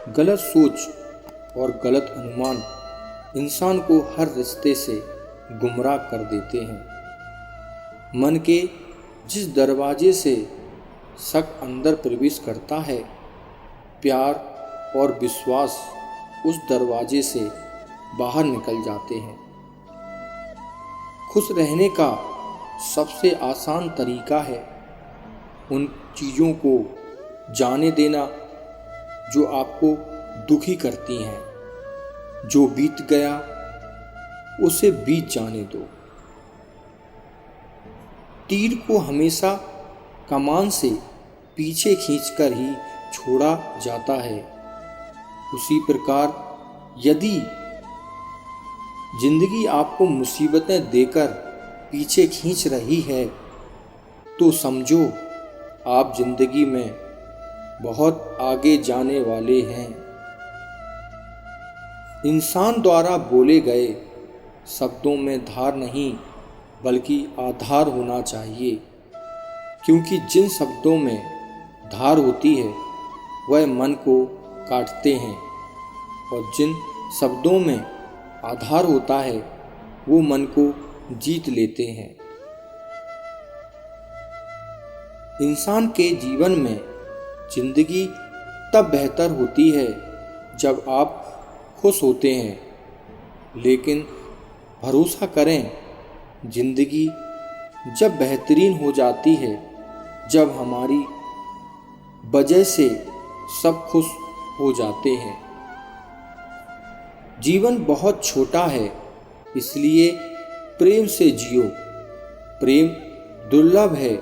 गलत सोच और गलत अनुमान इंसान को हर रिश्ते से गुमराह कर देते हैं। मन के जिस दरवाजे से शक अंदर प्रवेश करता है, प्यार और विश्वास उस दरवाजे से बाहर निकल जाते हैं। खुश रहने का सबसे आसान तरीका है उन चीज़ों को जाने देना जो आपको दुखी करती हैं। जो बीत गया उसे बीत जाने दो। तीर को हमेशा कमान से पीछे खींचकर ही छोड़ा जाता है। उसी प्रकार यदि जिंदगी आपको मुसीबतें देकर पीछे खींच रही है तो समझो आप जिंदगी में बहुत आगे जाने वाले हैं। इंसान द्वारा बोले गए शब्दों में धार नहीं बल्कि आधार होना चाहिए, क्योंकि जिन शब्दों में धार होती है वह मन को काटते हैं और जिन शब्दों में आधार होता है वो मन को जीत लेते हैं। इंसान के जीवन में जिंदगी तब बेहतर होती है जब आप खुश होते हैं, लेकिन भरोसा करें जिंदगी जब बेहतरीन हो जाती है जब हमारी वजह से सब खुश हो जाते हैं। जीवन बहुत छोटा है, इसलिए प्रेम से जियो। प्रेम दुर्लभ है,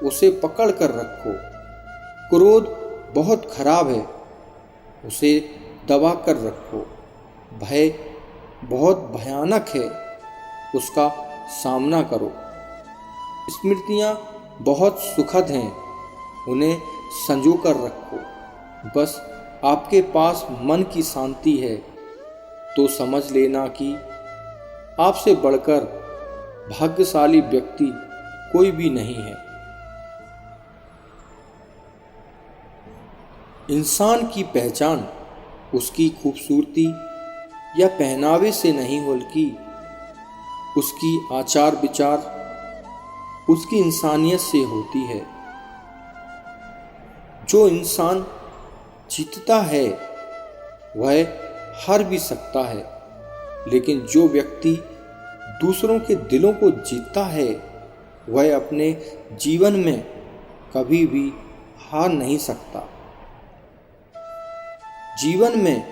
उसे पकड़ कर रखो। क्रोध बहुत खराब है, उसे दबा कर रखो। भय बहुत भयानक है, उसका सामना करो। स्मृतियाँ बहुत सुखद हैं, उन्हें संजो कर रखो। बस आपके पास मन की शांति है तो समझ लेना कि आपसे बढ़कर भाग्यशाली व्यक्ति कोई भी नहीं है। इंसान की पहचान उसकी खूबसूरती या पहनावे से नहीं बल्कि उसकी आचार विचार, उसकी इंसानियत से होती है। जो इंसान जीतता है वह हार भी सकता है, लेकिन जो व्यक्ति दूसरों के दिलों को जीतता है वह अपने जीवन में कभी भी हार नहीं सकता। जीवन में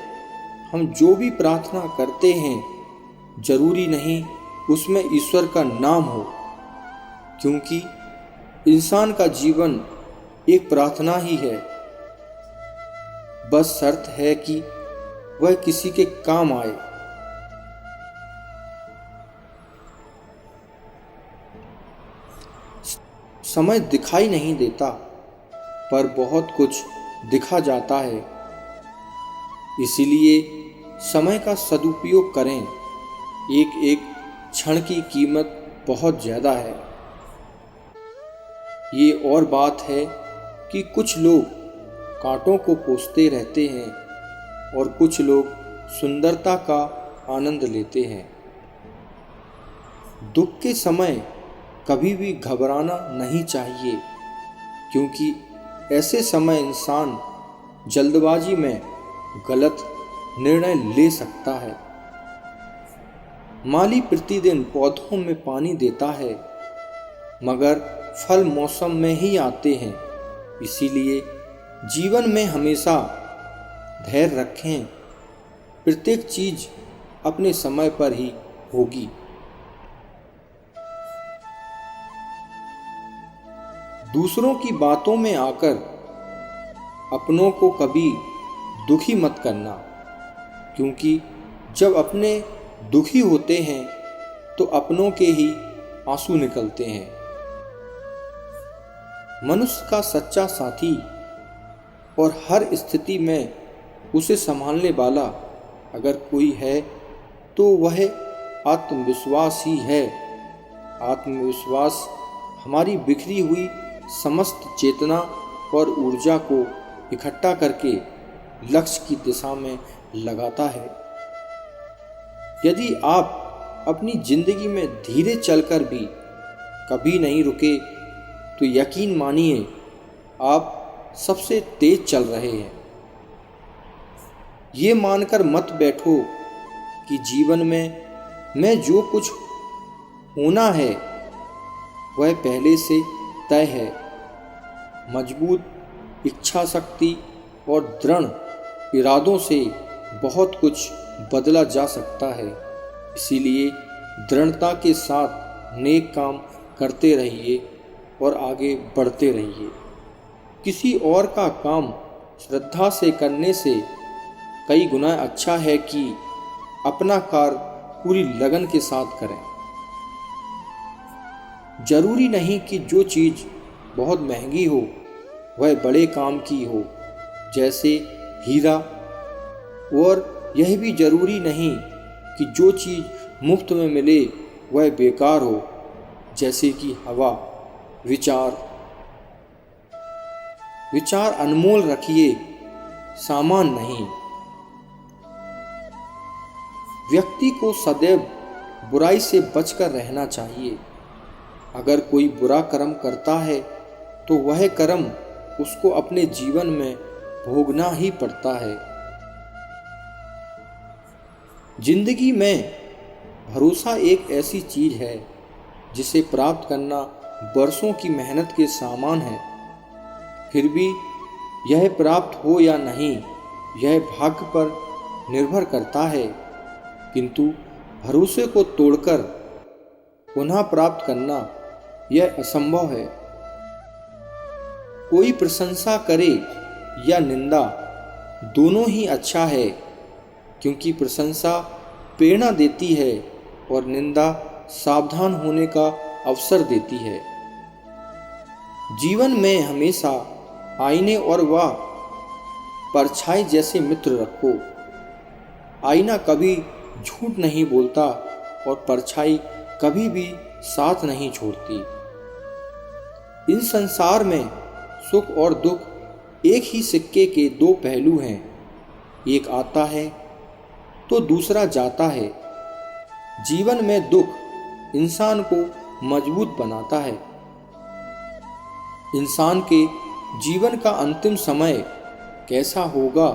हम जो भी प्रार्थना करते हैं जरूरी नहीं उसमें ईश्वर का नाम हो, क्योंकि इंसान का जीवन एक प्रार्थना ही है। बस शर्त है कि वह किसी के काम आए। समय दिखाई नहीं देता पर बहुत कुछ दिखा जाता है, इसीलिए समय का सदुपयोग करें। एक एक क्षण की कीमत बहुत ज़्यादा है। ये और बात है कि कुछ लोग कांटों को कोसते रहते हैं और कुछ लोग सुंदरता का आनंद लेते हैं। दुख के समय कभी भी घबराना नहीं चाहिए, क्योंकि ऐसे समय इंसान जल्दबाजी में गलत निर्णय ले सकता है। माली प्रतिदिन पौधों में पानी देता है, मगर फल मौसम में ही आते हैं। इसीलिए जीवन में हमेशा धैर्य रखें। प्रत्येक चीज अपने समय पर ही होगी। दूसरों की बातों में आकर अपनों को कभी दुखी मत करना, क्योंकि जब अपने दुखी होते हैं तो अपनों के ही आंसू निकलते हैं। मनुष्य का सच्चा साथी और हर स्थिति में उसे संभालने वाला अगर कोई है तो वह आत्मविश्वास ही है। आत्मविश्वास हमारी बिखरी हुई समस्त चेतना और ऊर्जा को इकट्ठा करके लक्ष्य की दिशा में लगाता है। यदि आप अपनी जिंदगी में धीरे चलकर भी कभी नहीं रुके तो यकीन मानिए आप सबसे तेज चल रहे हैं। ये मानकर मत बैठो कि जीवन में मैं जो कुछ होना है वह पहले से तय है। मजबूत इच्छा शक्ति और दृढ़ इरादों से बहुत कुछ बदला जा सकता है। इसीलिए दृढ़ता के साथ नेक काम करते रहिए और आगे बढ़ते रहिए। किसी और का काम श्रद्धा से करने से कई गुना अच्छा है कि अपना कार्य पूरी लगन के साथ करें। जरूरी नहीं कि जो चीज़ बहुत महंगी हो वह बड़े काम की हो, जैसे हीरा, और यह भी जरूरी नहीं कि जो चीज़ मुफ्त में मिले वह बेकार हो, जैसे कि हवा। विचार अनमोल रखिए, सामान नहीं। व्यक्ति को सदैव बुराई से बचकर रहना चाहिए। अगर कोई बुरा कर्म करता है तो वह कर्म उसको अपने जीवन में भोगना ही पड़ता है। जिंदगी में भरोसा एक ऐसी चीज है जिसे प्राप्त करना बरसों की मेहनत के समान है। फिर भी यह प्राप्त हो या नहीं यह भाग्य पर निर्भर करता है, किंतु भरोसे को तोड़कर पुनः प्राप्त करना यह असंभव है। कोई प्रशंसा करे या निंदा दोनों ही अच्छा है, क्योंकि प्रशंसा प्रेरणा देती है और निंदा सावधान होने का अवसर देती है। जीवन में हमेशा आईने और वह परछाई जैसे मित्र रखो। आईना कभी झूठ नहीं बोलता और परछाई कभी भी साथ नहीं छोड़ती। इस संसार में सुख और दुख एक ही सिक्के के दो पहलू हैं। एक आता है तो दूसरा जाता है। जीवन में दुख इंसान को मजबूत बनाता है। इंसान के जीवन का अंतिम समय कैसा होगा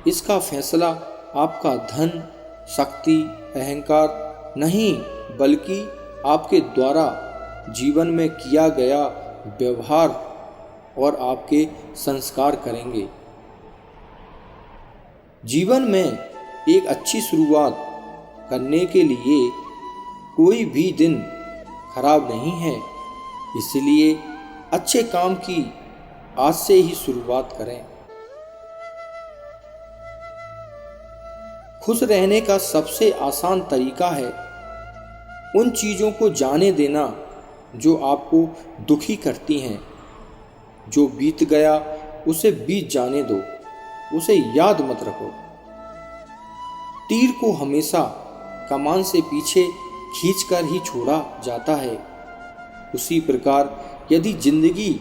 इसका फैसला आपका धन, शक्ति, अहंकार नहीं बल्कि आपके द्वारा जीवन में किया गया व्यवहार और आपके संस्कार करेंगे। जीवन में एक अच्छी शुरुआत करने के लिए कोई भी दिन खराब नहीं है, इसलिए अच्छे काम की आज से ही शुरुआत करें। खुश रहने का सबसे आसान तरीका है उन चीज़ों को जाने देना जो आपको दुखी करती हैं। जो बीत गया उसे बीत जाने दो, उसे याद मत रखो। तीर को हमेशा कमान से पीछे खींचकर ही छोड़ा जाता है। उसी प्रकार यदि जिंदगी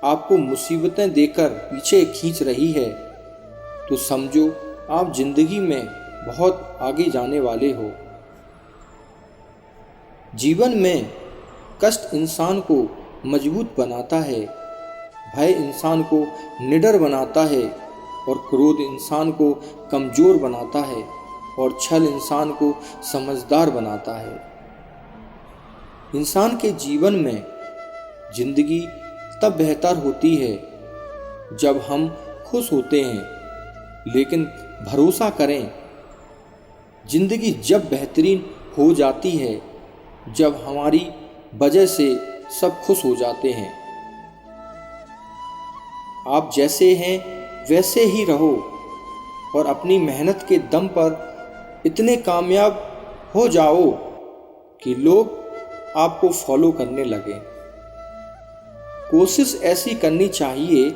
आपको मुसीबतें देकर पीछे खींच रही है तो समझो आप जिंदगी में बहुत आगे जाने वाले हो। जीवन में कष्ट इंसान को मजबूत बनाता है, भय इंसान को निडर बनाता है और क्रोध इंसान को कमजोर बनाता है और छल इंसान को समझदार बनाता है। इंसान के जीवन में जिंदगी तब बेहतर होती है जब हम खुश होते हैं, लेकिन भरोसा करें जिंदगी जब बेहतरीन हो जाती है जब हमारी वजह से सब खुश हो जाते हैं। आप जैसे हैं वैसे ही रहो और अपनी मेहनत के दम पर इतने कामयाब हो जाओ कि लोग आपको फॉलो करने लगे। कोशिश ऐसी करनी चाहिए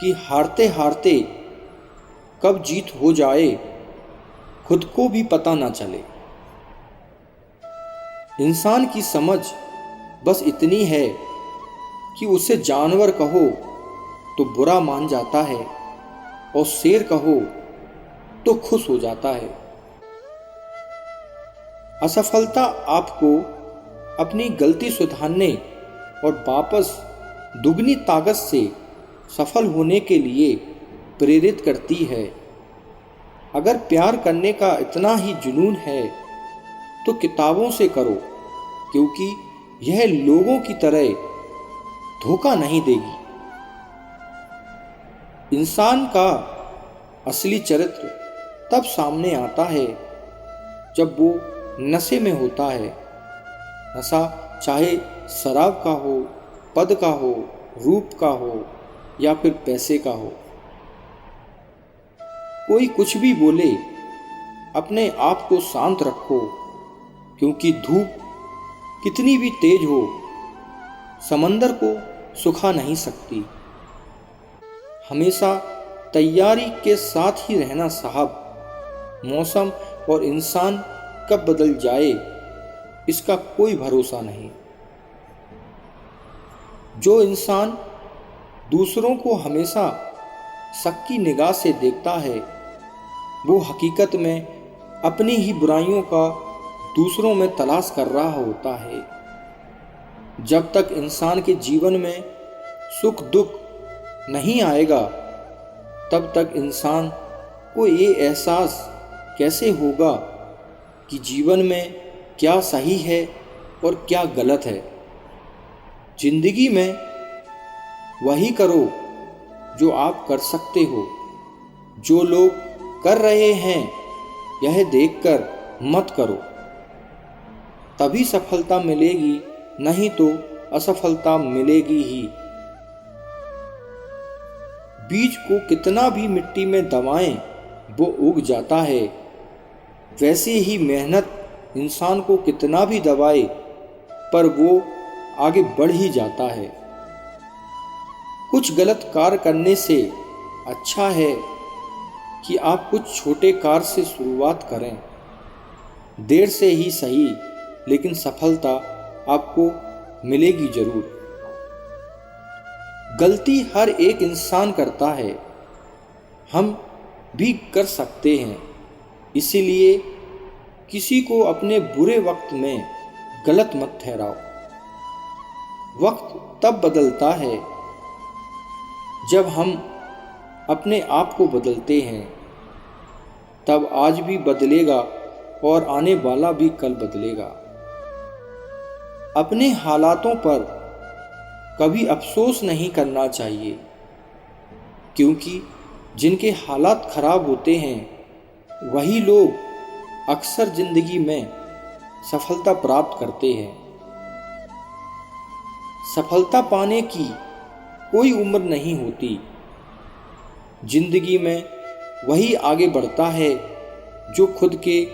कि हारते हारते कब जीत हो जाए खुद को भी पता ना चले। इंसान की समझ बस इतनी है कि उसे जानवर कहो तो बुरा मान जाता है और शेर कहो तो खुश हो जाता है। असफलता आपको अपनी गलती सुधारने और वापस दुगनी ताकत से सफल होने के लिए प्रेरित करती है। अगर प्यार करने का इतना ही जुनून है तो किताबों से करो, क्योंकि यह लोगों की तरह धोखा नहीं देगी। इंसान का असली चरित्र तब सामने आता है जब वो नशे में होता है। नशा चाहे शराब का हो, पद का हो, रूप का हो या फिर पैसे का हो। कोई कुछ भी बोले, अपने आप को शांत रखो, क्योंकि धूप कितनी भी तेज हो समंदर को सुखा नहीं सकती। हमेशा तैयारी के साथ ही रहना साहब। मौसम और इंसान कब बदल जाए इसका कोई भरोसा नहीं। जो इंसान दूसरों को हमेशा शक की निगाह से देखता है, वो हकीकत में अपनी ही बुराइयों का दूसरों में तलाश कर रहा होता है। जब तक इंसान के जीवन में सुख दुख नहीं आएगा, तब तक इंसान को ये एहसास कैसे होगा कि जीवन में क्या सही है और क्या गलत है। जिंदगी में वही करो जो आप कर सकते हो। जो लोग कर रहे हैं यह देखकर मत करो, तभी सफलता मिलेगी, नहीं तो असफलता मिलेगी ही। बीज को कितना भी मिट्टी में दबाएं वो उग जाता है। वैसे ही मेहनत इंसान को कितना भी दबाए पर वो आगे बढ़ ही जाता है। कुछ गलत कार्य करने से अच्छा है कि आप कुछ छोटे कार्य से शुरुआत करें। देर से ही सही, लेकिन सफलता आपको मिलेगी जरूर। गलती हर एक इंसान करता है, हम भी कर सकते हैं। इसीलिए किसी को अपने बुरे वक्त में गलत मत ठहराओ। वक्त तब बदलता है जब हम अपने आप को बदलते हैं। तब आज भी बदलेगा और आने वाला भी कल बदलेगा। अपने हालातों पर कभी अफसोस नहीं करना चाहिए, क्योंकि जिनके हालात खराब होते हैं वही लोग अक्सर जिंदगी में सफलता प्राप्त करते हैं। सफलता पाने की कोई उम्र नहीं होती। जिंदगी में वही आगे बढ़ता है जो खुद के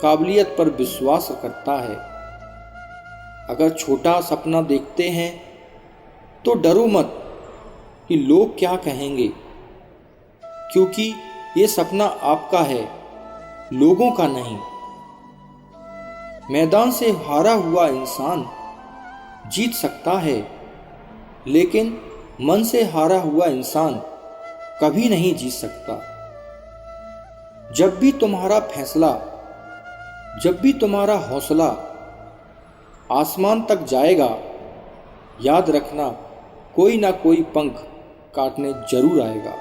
काबिलियत पर विश्वास करता है। अगर छोटा सपना देखते हैं तो डरो मत कि लोग क्या कहेंगे, क्योंकि ये सपना आपका है, लोगों का नहीं। मैदान से हारा हुआ इंसान जीत सकता है, लेकिन मन से हारा हुआ इंसान कभी नहीं जीत सकता। जब भी तुम्हारा फैसला, जब भी तुम्हारा हौसला आसमान तक जाएगा, याद रखना कोई ना कोई पंख काटने जरूर आएगा।